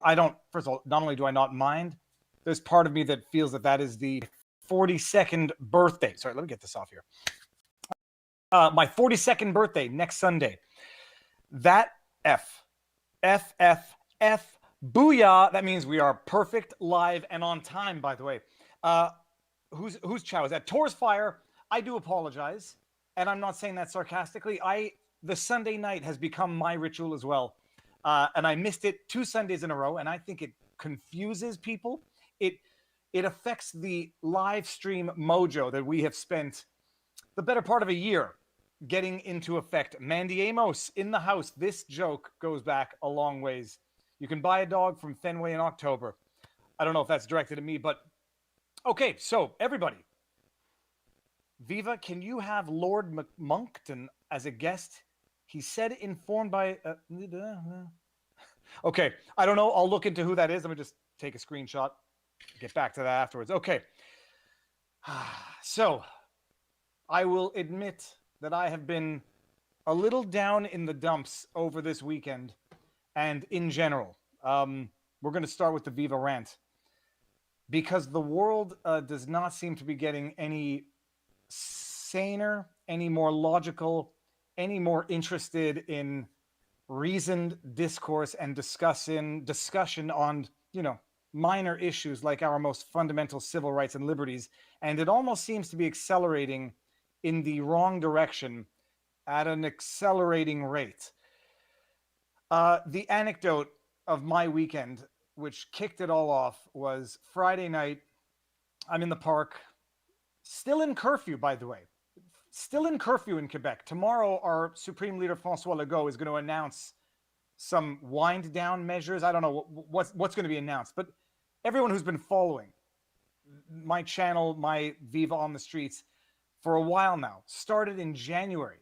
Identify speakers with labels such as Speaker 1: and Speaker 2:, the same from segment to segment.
Speaker 1: I don't, first of all, not only do I not mind, there's part of me that feels that that is the 42nd birthday. Sorry, let me get this off here. My 42nd birthday next Sunday. That F, booyah. That means we are perfect, live, and on time, by the way. Whose chow is that? Tor's Fire. I do apologize, and I'm not saying that sarcastically. The Sunday night has become my ritual as well, and I missed it 2 Sundays in a row, and I think it confuses people. It affects the live stream mojo that we have spent the better part of a year getting into effect. Mandy Amos in the house. This joke goes back a long ways. You can buy a dog from Fenway in October. I don't know if that's directed at me, but okay, so everybody. Viva, can you have Lord Monkton as a guest? He said informed by... okay, I don't know. I'll look into who that is. Let me just take a screenshot. Get back to that afterwards. Okay. So, I will admit that I have been a little down in the dumps over this weekend and in general. We're going to start with the Viva rant because the world does not seem to be getting any saner, any more logical, any more interested in reasoned discourse and discussion on, minor issues like our most fundamental civil rights and liberties. And it almost seems to be accelerating in the wrong direction at an accelerating rate. The anecdote of my weekend, which kicked it all off, was Friday night. I'm in the park, still in curfew, by the way. Still in curfew in Quebec. Tomorrow, our Supreme Leader François Legault is going to announce some wind down measures. I don't know what's going to be announced, but everyone who's been following my channel, my Viva on the Streets, for a while now, started in January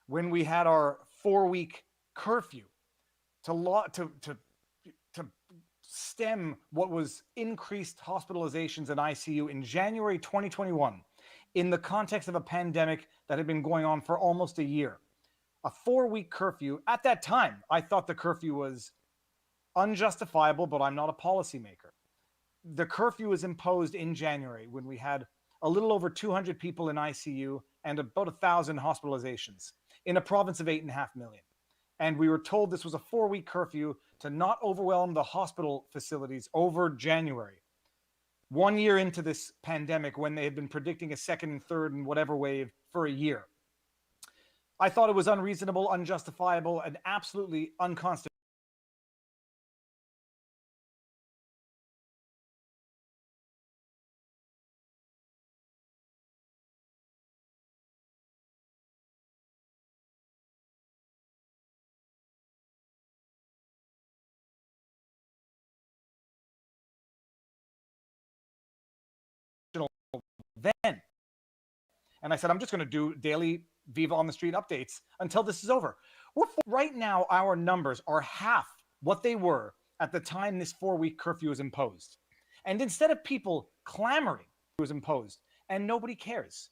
Speaker 1: when we had our 4-week curfew to stem what was increased hospitalizations in ICU in January 2021 in the context of a pandemic that had been going on for almost a year. A 4-week curfew. At that time, I thought the curfew was unjustifiable, but I'm not a policymaker. The curfew was imposed in January when we had a little over 200 people in ICU and about 1,000 hospitalizations in a province of 8.5 million. And we were told this was a 4-week curfew to not overwhelm the hospital facilities over January. 1 year into this pandemic, when they had been predicting a second and third and whatever wave for a year. I thought it was unreasonable, unjustifiable, and absolutely unconstitutional. Then, and I said, I'm just going to do daily Viva on the Street updates until this is over. Right now, our numbers are half what they were at the time this 4-week curfew was imposed. And instead of people clamoring, it was imposed, and nobody cares.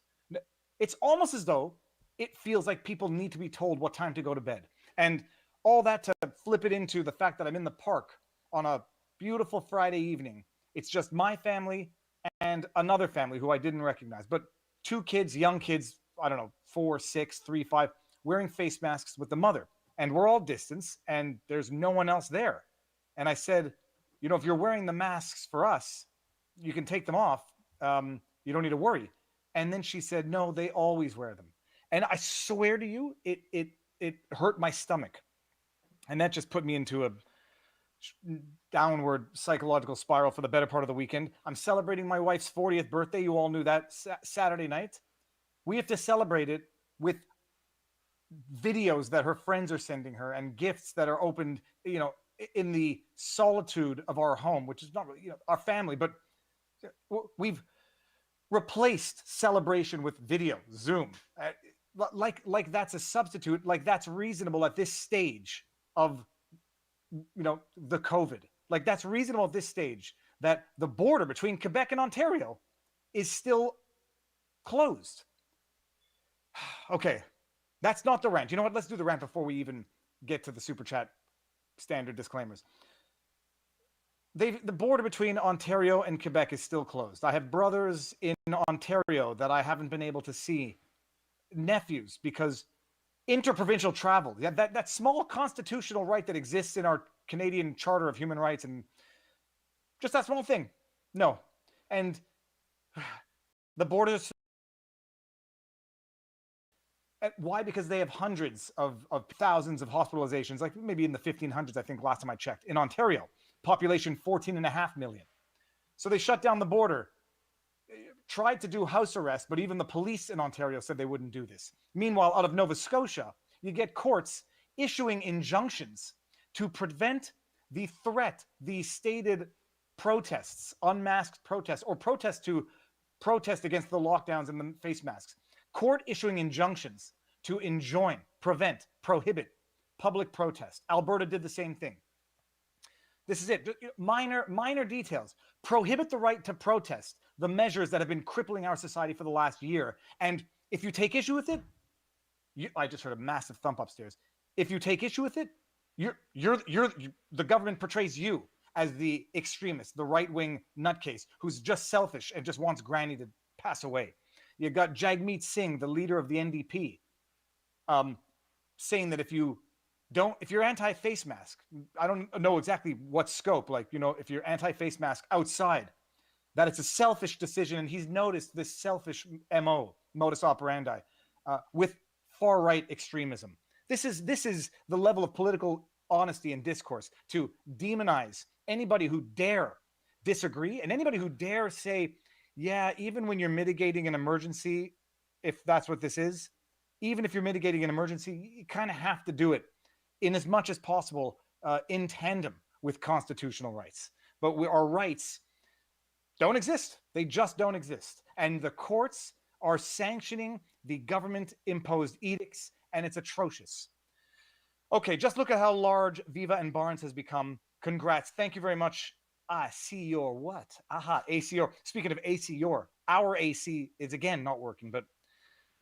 Speaker 1: It's almost as though it feels like people need to be told what time to go to bed. And all that to flip it into the fact that I'm in the park on a beautiful Friday evening. It's just my family and another family who I didn't recognize, but 2 kids, young kids, I don't know, 4, 6, 3, 5, wearing face masks with the mother. And we're all distanced and there's no one else there. And I said, if you're wearing the masks for us, you can take them off. You don't need to worry. And then she said, no, they always wear them. And I swear to you, it hurt my stomach. And that just put me into a downward psychological spiral for the better part of the weekend. I'm celebrating my wife's 40th birthday. You all knew that. Saturday night. We have to celebrate it with videos that her friends are sending her and gifts that are opened, in the solitude of our home, which is not really, our family, but we've replaced celebration with video, Zoom. Like that's a substitute, like that's reasonable at this stage of the COVID. Like that's reasonable at this stage that the border between Quebec and Ontario is still closed. Okay, that's not the rant. You know what? Let's do the rant before we even get to the super chat standard disclaimers. the border between Ontario and Quebec is still closed. I have brothers in Ontario that I haven't been able to see, nephews, because interprovincial travel, yeah, that small constitutional right that exists in our Canadian Charter of Human Rights, and just that small thing, no. And the borders, why? Because they have hundreds of thousands of hospitalizations, like maybe in the 1500s, I think last time I checked, in Ontario, population 14.5 million. So they shut down the border, tried to do house arrest, but even the police in Ontario said they wouldn't do this. Meanwhile, out of Nova Scotia, you get courts issuing injunctions to prevent the threat, the stated protests, unmasked protests, or protest against the lockdowns and the face masks. Court issuing injunctions to enjoin, prevent, prohibit public protest. Alberta did the same thing. This is it. Minor details. Prohibit the right to protest, the measures that have been crippling our society for the last year. And if you take issue with it, I just heard a massive thump upstairs. If you take issue with it, the government portrays you as the extremist, the right-wing nutcase who's just selfish and just wants Granny to pass away. You got Jagmeet Singh, the leader of the NDP, saying that if you're anti-face mask, I don't know exactly what scope, like, if you're anti-face mask outside, that it's a selfish decision. And he's noticed this selfish modus operandi, with far-right extremism. This is the level of political honesty and discourse, to demonize anybody who dare disagree, and anybody who dare say, yeah, even when you're mitigating an emergency, if that's what this is, even if you're mitigating an emergency, you kind of have to do it in as much as possible in tandem with constitutional rights. But our rights don't exist. They just don't exist. And the courts are sanctioning the government-imposed edicts, and it's atrocious. Okay, just look at how large Viva and Barnes has become. Congrats. Thank you very much. I see your what? Aha, ACOR. Speaking of ACOR, our AC is again not working, but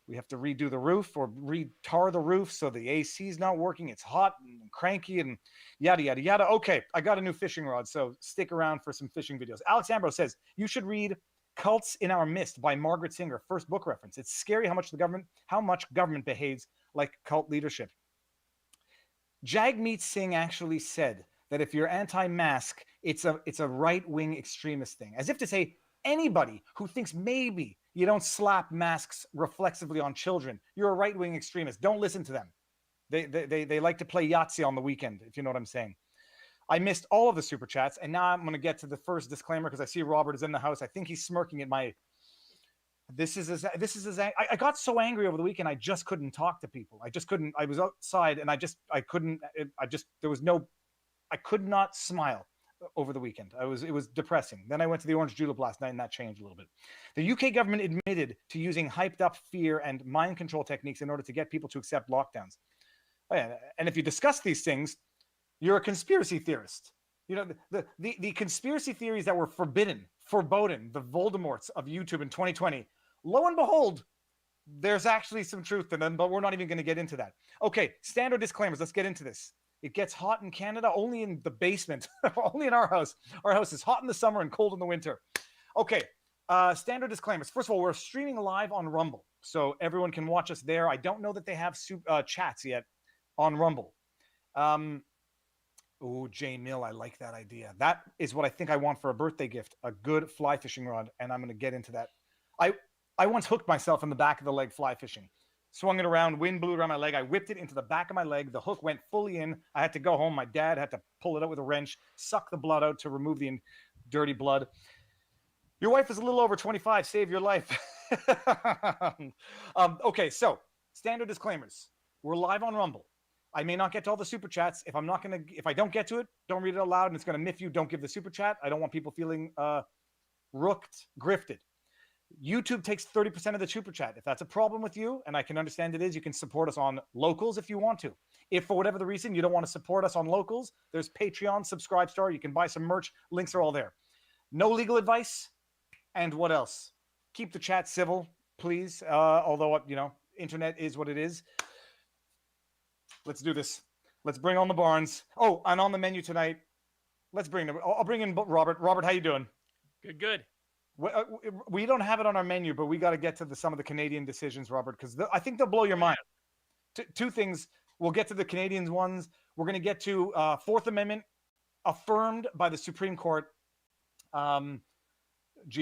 Speaker 1: we have to redo the roof or re-tar the roof, so the AC is not working. It's hot and cranky and yada, yada, yada. Okay, I got a new fishing rod, so stick around for some fishing videos. Alex Ambrose says, you should read Cults in Our Midst by Margaret Singer, first book reference. It's scary how much government behaves like cult leadership. Jagmeet Singh actually said that if you're anti-mask, it's a right-wing extremist thing, as if to say anybody who thinks maybe you don't slap masks reflexively on children, you're a right-wing extremist. Don't listen to them. They like to play Yahtzee on the weekend, if you know what I'm saying. I missed all of the super chats, and now I'm going to get to the first disclaimer because I see Robert is in the house. I think he's smirking at my. I got so angry over the weekend. I just couldn't talk to people. I just couldn't. I was outside, and I could not smile over the weekend. It was depressing. Then I went to the Orange Julep last night, and that changed a little bit. The UK government admitted to using hyped up fear and mind control techniques in order to get people to accept lockdowns. Oh, yeah. And if you discuss these things, you're a conspiracy theorist. The conspiracy theories that were forbidden, the Voldemorts of YouTube in 2020, lo and behold, there's actually some truth in them, but we're not even going to get into that. Okay, standard disclaimers. Let's get into this. It gets hot in Canada, only in the basement, only in our house. Our house is hot in the summer and cold in the winter. Okay, standard disclaimers. First of all, we're streaming live on Rumble, so everyone can watch us there. I don't know that they have chats yet on Rumble. Oh, Jay Mill, I like that idea. That is what I think I want for a birthday gift, a good fly fishing rod, and I'm going to get into that. I once hooked myself in the back of the leg fly fishing. Swung it around, wind blew around my leg. I whipped it into the back of my leg. The hook went fully in. I had to go home. My dad had to pull it out with a wrench, suck the blood out to remove the dirty blood. Your wife is a little over 25. Save your life. Okay, so standard disclaimers. We're live on Rumble. I may not get to all the super chats. If I don't get to it, don't read it out loud, and it's gonna miff you. Don't give the super chat. I don't want people feeling rooked, grifted. YouTube takes 30% of the super chat. If that's a problem with you, and I can understand it is, you can support us on Locals if you want to. If for whatever the reason you don't want to support us on Locals, there's Patreon, Subscribestar. You can buy some merch. Links are all there. No legal advice. And what else? Keep the chat civil, please. Although, internet is what it is. Let's do this. Let's bring on the Barnes. Oh, and on the menu tonight, let's bring them. I'll bring in Robert. Robert, how you doing?
Speaker 2: Good.
Speaker 1: We don't have it on our menu, but we got to get to some of the Canadian decisions, Robert, because I think they'll blow your
Speaker 2: Oh,
Speaker 1: mind.
Speaker 2: yeah.
Speaker 1: Two things. We'll get to the Canadians ones. We're going to get to Fourth Amendment affirmed by the Supreme Court. What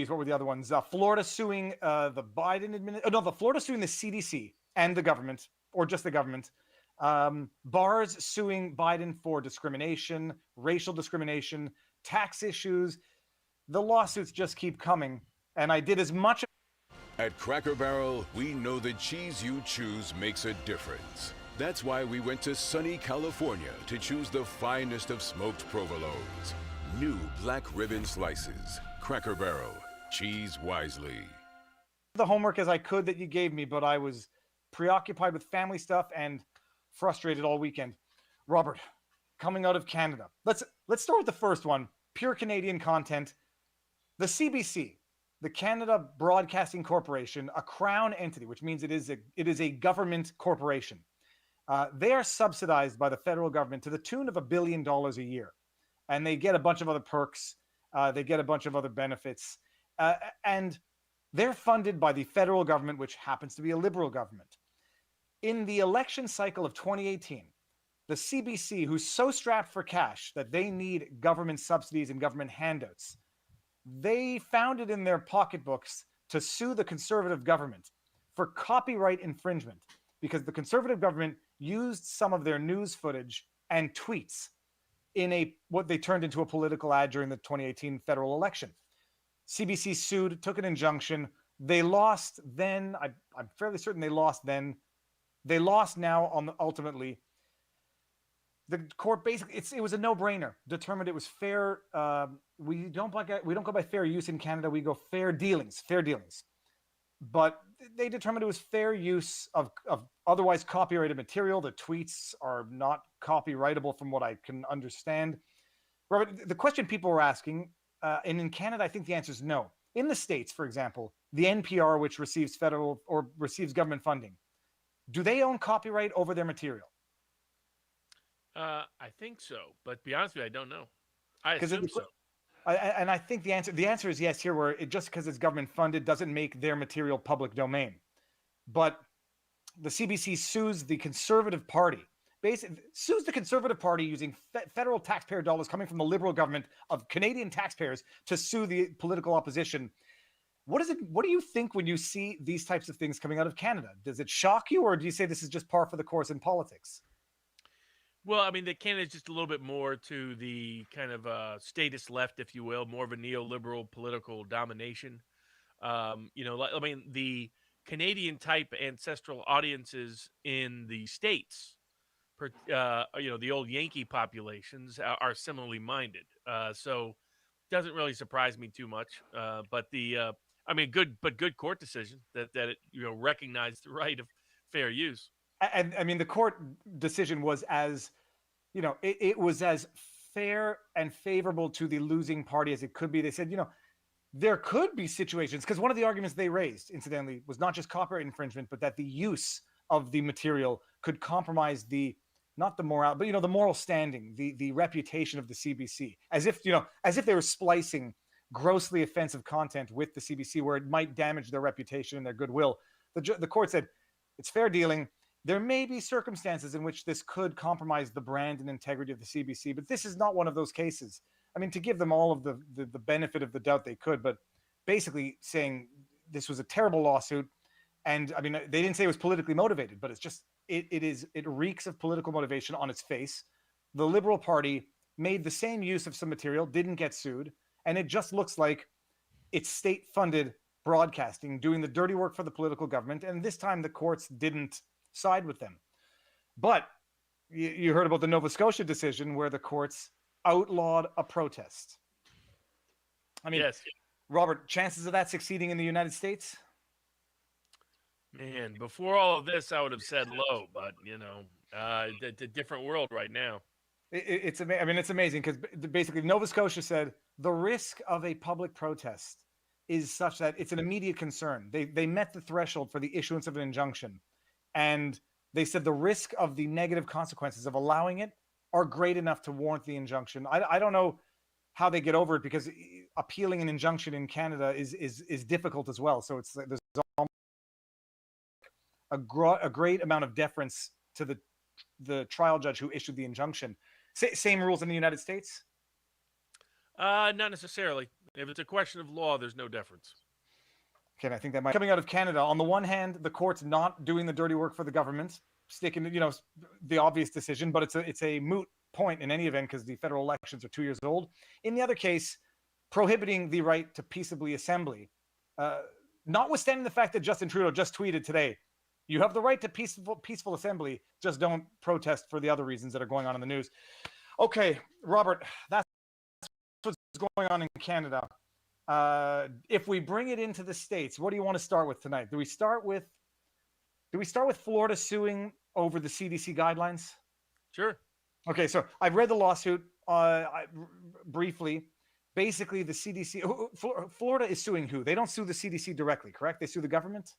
Speaker 1: were the other ones? Florida suing the Biden administration. No, the Florida suing the CDC and the government, or just the government. Bars suing Biden for discrimination, racial discrimination, tax issues. The lawsuits just keep coming. And I did as much.
Speaker 3: At Cracker Barrel, we know the cheese you choose makes a difference. That's why we went to sunny California to choose the finest of smoked provolones. New black ribbon slices. Cracker Barrel. Cheese wisely.
Speaker 1: The homework as I could that you gave me, but I was preoccupied with family stuff and frustrated all weekend. Robert, coming out of Canada. Let's start with the first one. Pure Canadian content. The CBC, the Canada Broadcasting Corporation, a crown entity, which means it is a government corporation. They are subsidized by the federal government to the tune of $1 billion a year. And they get a bunch of other perks. They get a bunch of other benefits. And they're funded by the federal government, which happens to be a liberal government. In the election cycle of 2018, the CBC, who's so strapped for cash that they need government subsidies and government handouts, they found it in their pocketbooks to sue the conservative government for copyright infringement because the conservative government used some of their news footage and tweets in what they turned into a political ad during the 2018 federal election. CBC sued, took an injunction. They lost then. I'm fairly certain they lost then. They lost now ultimately. The court basically, it was a no-brainer. Determined it was fair. We don't go by fair use in Canada. We go fair dealings. But they determined it was fair use of otherwise copyrighted material. The tweets are not copyrightable from what I can understand. Robert, the question people were asking, and in Canada, I think the answer is no. In the States, for example, the NPR, which receives federal or receives government funding, do they own copyright over their material?
Speaker 2: I think so, but to be honest with you, I don't know. I assume so.
Speaker 1: And I think the answer is yes here, where just because it's government funded doesn't make their material public domain. But the CBC sues the Conservative Party, sues the Conservative Party using federal taxpayer dollars coming from the Liberal government of Canadian taxpayers to sue the political opposition. What do you think when you see these types of things coming out of Canada? Does it shock you, or do you say this is just par for the course in politics?
Speaker 2: Well, I mean, the Canada's just a little bit more to the kind of statist left, if you will, more of a neoliberal political domination. I mean, the Canadian type ancestral audiences in the States, the old Yankee populations are similarly minded. So it doesn't really surprise me too much. But good court decision that it recognized the right of fair use.
Speaker 1: And I mean, the court decision was it was as fair and favorable to the losing party as it could be. They said, there could be situations, because one of the arguments they raised, incidentally, was not just copyright infringement, but that the use of the material could compromise not the moral, but the moral standing, the reputation of the CBC, as if they were splicing grossly offensive content with the CBC where it might damage their reputation and their goodwill. The court said it's fair dealing. There may be circumstances in which this could compromise the brand and integrity of the CBC, but this is not one of those cases. I mean, to give them all of the benefit of the doubt, they could, but basically saying this was a terrible lawsuit. And I mean, they didn't say it was politically motivated, but it's just, it reeks of political motivation on its face. The Liberal Party made the same use of some material, didn't get sued, and it just looks like it's state-funded broadcasting, doing the dirty work for the political government. And this time the courts didn't side with them. But you heard about the Nova Scotia decision where the courts outlawed a protest. I mean, yes. Robert, chances of that succeeding in the United States?
Speaker 2: Man, before all of this, I would have said low, but it's a different world right now.
Speaker 1: It's amazing because basically Nova Scotia said the risk of a public protest is such that it's an immediate concern. They met the threshold for the issuance of an injunction. And they said the risk of the negative consequences of allowing it are great enough to warrant the injunction. I don't know how they get over it, because appealing an injunction in Canada is difficult as well. So it's there's a great amount of deference to the trial judge who issued the injunction. Same rules in the United States?
Speaker 2: Not necessarily. If it's a question of law, there's no deference.
Speaker 1: Okay, I think that might coming out of Canada. On the one hand, the court's not doing the dirty work for the government, sticking to, the obvious decision, but it's a moot point in any event because the federal elections are 2 years old. In the other case, prohibiting the right to peaceably assembly, notwithstanding the fact that Justin Trudeau just tweeted today, you have the right to peaceful assembly, just don't protest for the other reasons that are going on in the news. Okay, Robert, that's what's going on in Canada. If we bring it into the States, what do you want to start with tonight? Do we start with Florida suing over the CDC guidelines?
Speaker 2: Sure.
Speaker 1: Okay, so I've read the lawsuit briefly. Basically, the CDC, Florida is suing who? They don't sue the CDC directly, correct? They sue the government?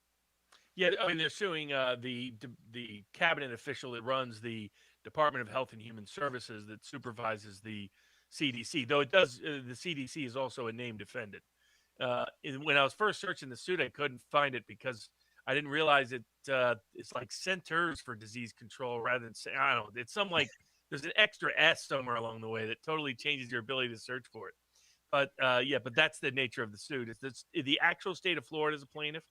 Speaker 2: Yeah, I mean, they're suing the cabinet official that runs the Department of Health and Human Services that supervises the CDC, though it does. The CDC is also a named defendant. When I was first searching the suit, I couldn't find it because I didn't realize it's like Centers for Disease Control rather than, I don't know. It's some like there's an extra S somewhere along the way that totally changes your ability to search for it. But but that's the nature of the suit. It's the actual state of Florida is a plaintiff,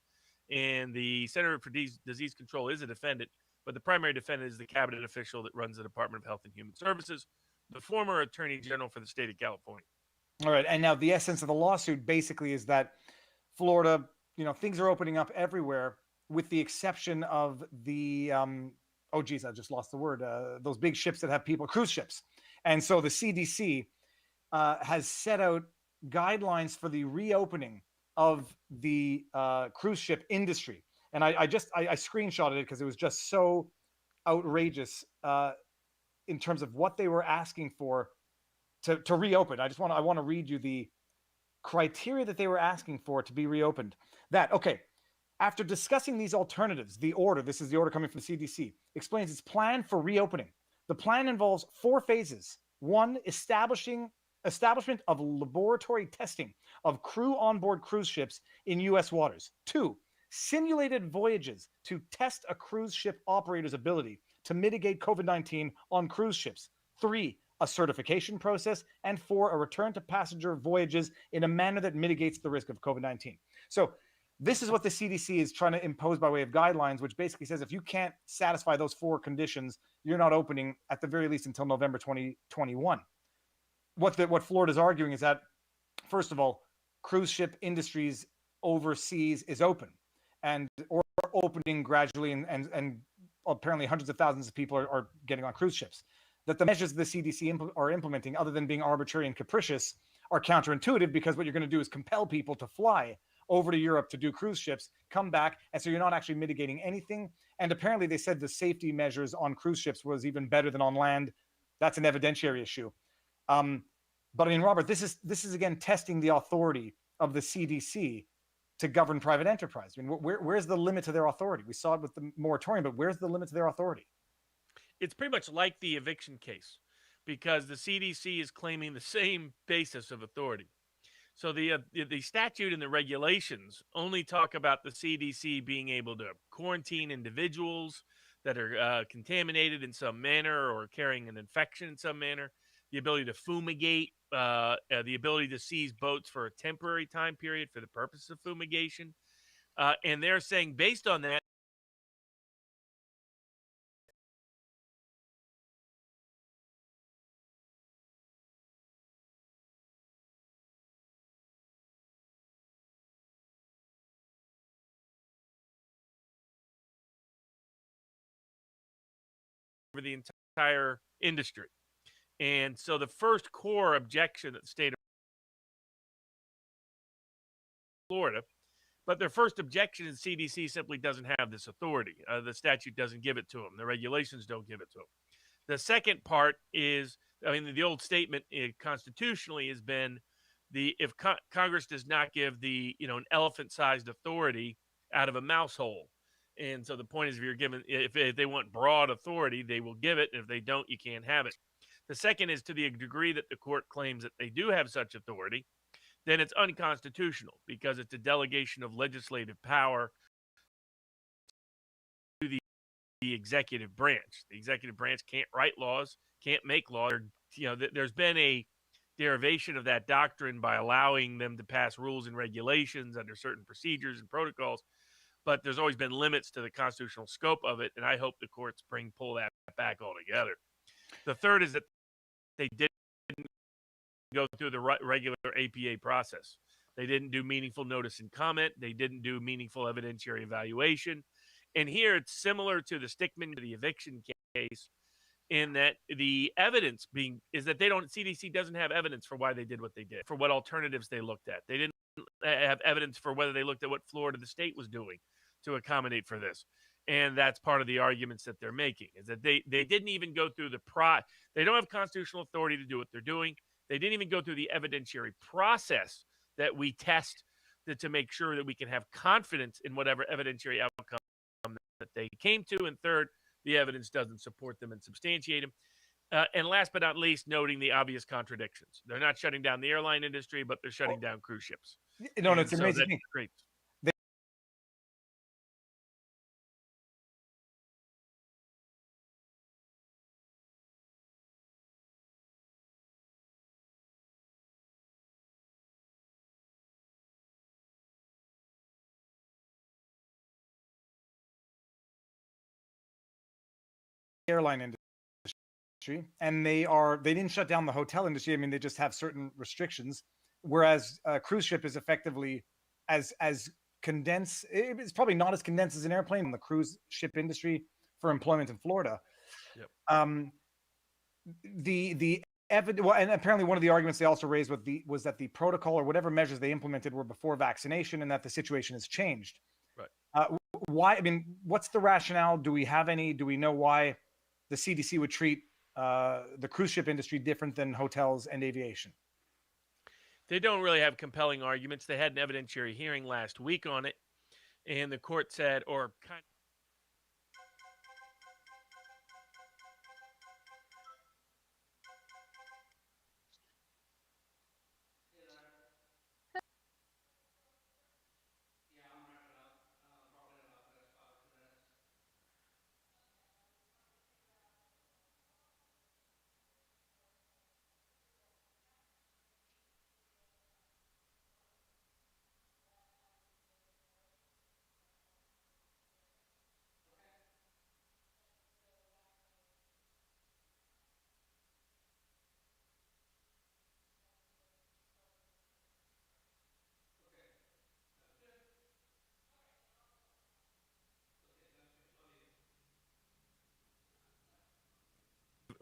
Speaker 2: and the Center for Disease Control is a defendant. But the primary defendant is the cabinet official that runs the Department of Health and Human Services, the former Attorney General for the state of California.
Speaker 1: All right. And now the essence of the lawsuit basically is that Florida, things are opening up everywhere with the exception of the, I just lost the word, those big ships that have people, cruise ships. And so the CDC has set out guidelines for the reopening of the cruise ship industry. And I screenshotted it because it was just so outrageous in terms of what they were asking for to reopen. I want to read you the criteria that they were asking for to be reopened. After discussing these alternatives, this is the order coming from the CDC, explains its plan for reopening. The plan involves 4 phases. 1, establishment of laboratory testing of crew on board cruise ships in U.S. waters. 2, simulated voyages to test a cruise ship operator's ability to mitigate COVID-19 on cruise ships. 3, a certification process. And 4, a return to passenger voyages in a manner that mitigates the risk of COVID-19. So this is what the CDC is trying to impose by way of guidelines, which basically says if you can't satisfy those 4 conditions, you're not opening at the very least until November 2021. What Florida's arguing is that, first of all, cruise ship industries overseas is open or opening gradually, and apparently hundreds of thousands of people are getting on cruise ships. That the measures the CDC are implementing, other than being arbitrary and capricious, are counterintuitive, because what you're going to do is compel people to fly over to Europe to do cruise ships, come back, and so you're not actually mitigating anything. And apparently they said the safety measures on cruise ships was even better than on land. That's an evidentiary issue. But I mean, Robert, this is again testing the authority of the CDC to govern private enterprise. I mean, where's the limit to their authority? We saw it with the moratorium, but where's the limit to their authority?
Speaker 2: It's pretty much like the eviction case, because the CDC is claiming the same basis of authority. So the statute and the regulations only talk about the CDC being able to quarantine individuals that are contaminated in some manner or carrying an infection in some manner, the ability to fumigate, the ability to seize boats for a temporary time period for the purpose of fumigation. And they're saying, based on that, for the entire industry. And so the first core objection that the state of Florida, but their first objection is CDC simply doesn't have this authority. The statute doesn't give it to them. The regulations don't give it to them. The second part is, the old statement constitutionally has been if Congress does not give an elephant-sized authority out of a mouse hole. And so the point is, if they want broad authority, they will give it. And if they don't, you can't have it. The second is to the degree that the court claims that they do have such authority, then it's unconstitutional because it's a delegation of legislative power to the executive branch. The executive branch can't write laws, can't make laws. There's been a derivation of that doctrine by allowing them to pass rules and regulations under certain procedures and protocols, but there's always been limits to the constitutional scope of it, and I hope the courts pull that back altogether. The third is that they didn't go through the regular APA process. They didn't do meaningful notice and comment. They didn't do meaningful evidentiary evaluation. And here it's similar to the Stickman, the eviction case, in that the evidence is that CDC doesn't have evidence for why they did what they did, for what alternatives they looked at. They didn't have evidence for whether they looked at what Florida, the state, was doing to accommodate for this. And that's part of the arguments that they're making, is that they didn't even go through they don't have constitutional authority to do what they're doing. They didn't even go through the evidentiary process that we test to make sure that we can have confidence in whatever evidentiary outcome that they came to. And third, the evidence doesn't support them and substantiate them. And last but not least, noting the obvious contradictions. They're not shutting down the airline industry, but they're shutting down cruise ships.
Speaker 1: No, it's amazing.
Speaker 2: Great.
Speaker 1: Airline industry, and they didn't shut down the hotel industry. I mean, they just have certain restrictions, whereas a cruise ship is effectively as condensed. It's probably not as condensed as an airplane in the cruise ship industry for employment in Florida.
Speaker 2: Yep.
Speaker 1: And apparently one of the arguments they also raised was that the protocol or whatever measures they implemented were before vaccination, and that the situation has changed.
Speaker 2: Right.
Speaker 1: Why? I mean, what's the rationale? Do we have any? Do we know why the CDC would treat the cruise ship industry different than hotels and aviation?
Speaker 2: They don't really have compelling arguments. They had an evidentiary hearing last week on it, and the court said, or kind of,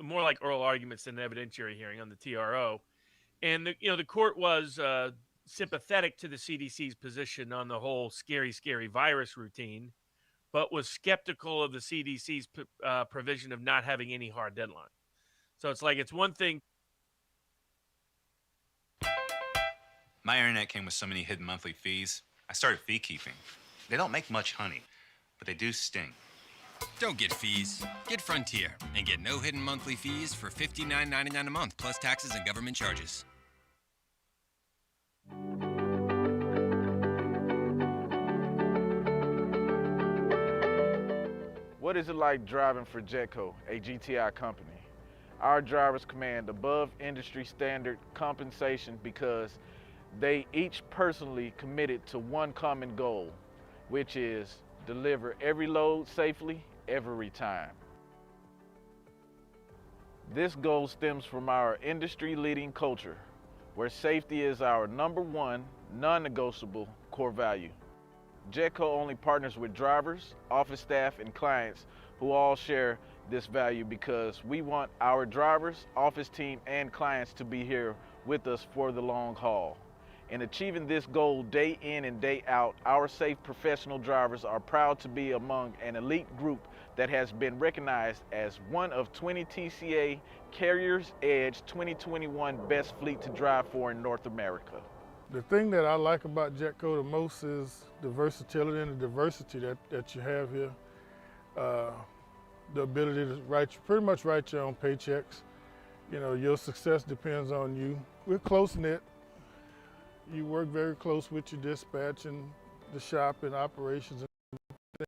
Speaker 2: more like oral arguments than an evidentiary hearing on the TRO. And the court was sympathetic to the CDC's position on the whole scary virus routine, but was skeptical of the CDC's provision of not having any hard deadline. So it's one thing.
Speaker 4: My internet came with so many hidden monthly fees, I started fee keeping. They don't make much honey, but they do sting.
Speaker 5: Don't get fees. Get Frontier and get no hidden monthly fees for $59.99 a month plus taxes and government charges.
Speaker 6: What is it like driving for Jetco, a GTI company? Our drivers command above industry standard compensation because they each personally committed to one common goal, which is deliver every load safely, every time. This goal stems from our industry-leading culture, where safety is our #1 non-negotiable core value. Jetco only partners with drivers, office staff, and clients who all share this value because we want our drivers, office team, and clients to be here with us for the long haul. In achieving this goal day in and day out, our safe professional drivers are proud to be among an elite group that has been recognized as one of 20 TCA Carriers Edge 2021 Best Fleet to Drive for in North America.
Speaker 7: The thing that I like about Jetco the most is the versatility and the diversity that you have here. The ability to pretty much write your own paychecks. You know, your success depends on you. We're close-knit. You work very close with your dispatch and the shop and operations and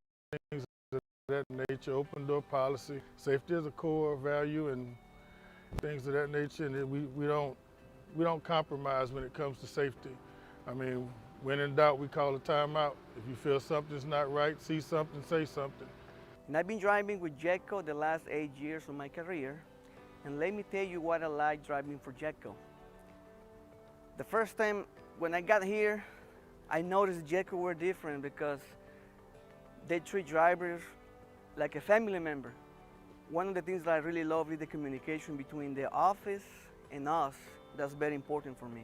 Speaker 7: things of that nature, open door policy. Safety is a core value and things of that nature, and we don't compromise when it comes to safety. I mean, when in doubt, we call a timeout. If you feel something's not right, see something, say something.
Speaker 8: And I've been driving with Jetco the last 8 years of my career, and let me tell you what I like driving for Jetco. The first time when I got here, I noticed Jetco were different because they treat drivers like a family member. One of the things that I really love is the communication between the office and us. That's very important for me.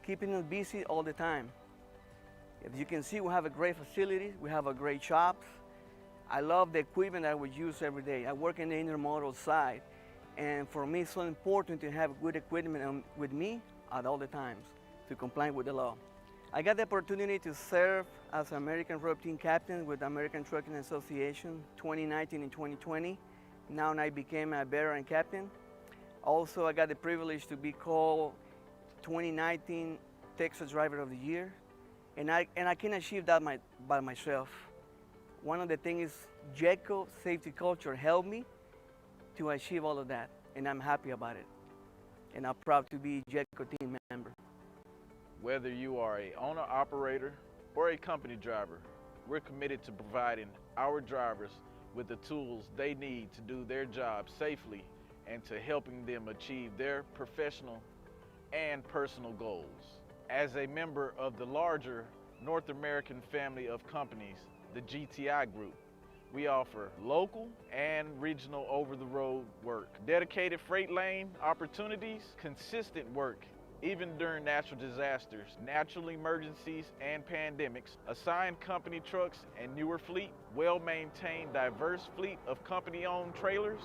Speaker 8: Keeping us busy all the time. As you can see, we have a great facility, we have a great shops. I love the equipment that we use every day. I work in the intermodal side, and for me it's so important to have good equipment with me at all the times to comply with the law. I got the opportunity to serve as American Road Team Captain with the American Trucking Association 2019 and 2020. Now I became a veteran captain. Also, I got the privilege to be called 2019 Texas Driver of the Year, and I can achieve that by myself. One of the things is Jetco safety culture helped me to achieve all of that, and I'm happy about it. And I'm proud to be a Jetco team member.
Speaker 6: Whether you are a owner-operator or a company driver, we're committed to providing our drivers with the tools they need to do their job safely and to helping them achieve their professional and personal goals. As a member of the larger North American family of companies, the GTI Group, we offer local and regional over-the-road work, dedicated freight lane opportunities, consistent work, even during natural disasters, natural emergencies, and pandemics, assigned company trucks and newer fleet, well-maintained diverse fleet of company-owned trailers.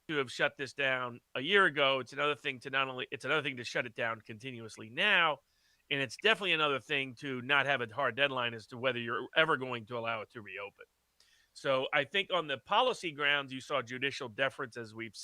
Speaker 2: To have shut this down a year ago, it's another thing to shut it down continuously now, and it's definitely another thing to not have a hard deadline as to whether you're ever going to allow it to reopen. So I think on the policy grounds, you saw judicial deference, as we've